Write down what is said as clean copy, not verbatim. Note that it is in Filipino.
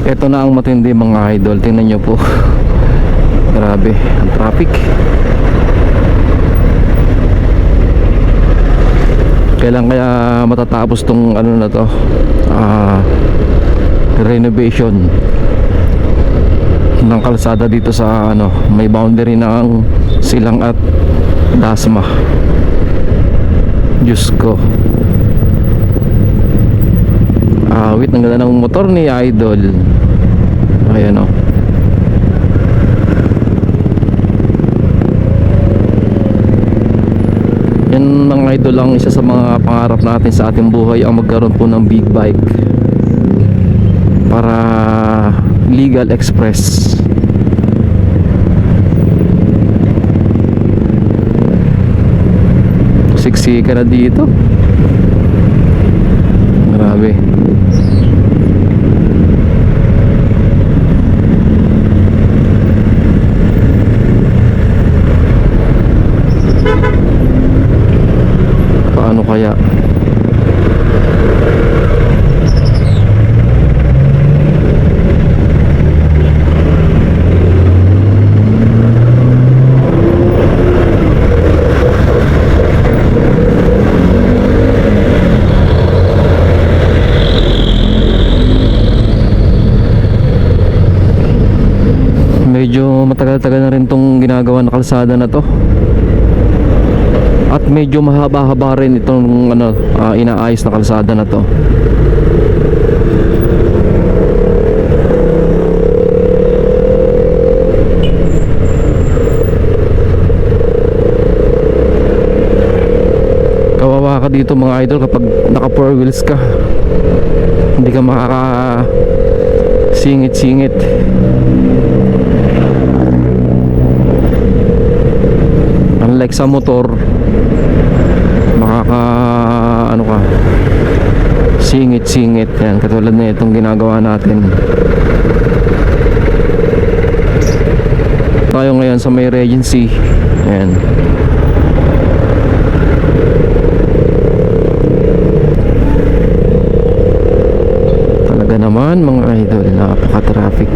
Ito na ang matindi mga idol. Tingnan nyo po. Grabe ang traffic. Kailan kaya matatapos tong ano na to, renovation ng kalsada dito sa ano, may boundary ng Silang at Dasma. Diyos ko. Wait, ang ganda ng motor ni Idol. Ayan o. Yan mga idol, lang isa sa mga pangarap natin sa ating buhay ang magkaroon po ng big bike para legal express. Siksi ka na dito. Grabe. Paano kaya? Medyo matagal-tagal na rin tong ginagawa na kalsada na to. At medyo mahaba-haba rin itong ano, inaayos na kalsada na to. Kawawa ka dito mga idol kapag naka 4 wheels ka. Hindi ka makaka singit-singit. Unlike sa motor, makaka ano ka, singit-singit. Yan, katulad na itong ginagawa natin. Tayo ngayon sa may Regency. Ayan. Talaga naman mga idol, napaka-traffic.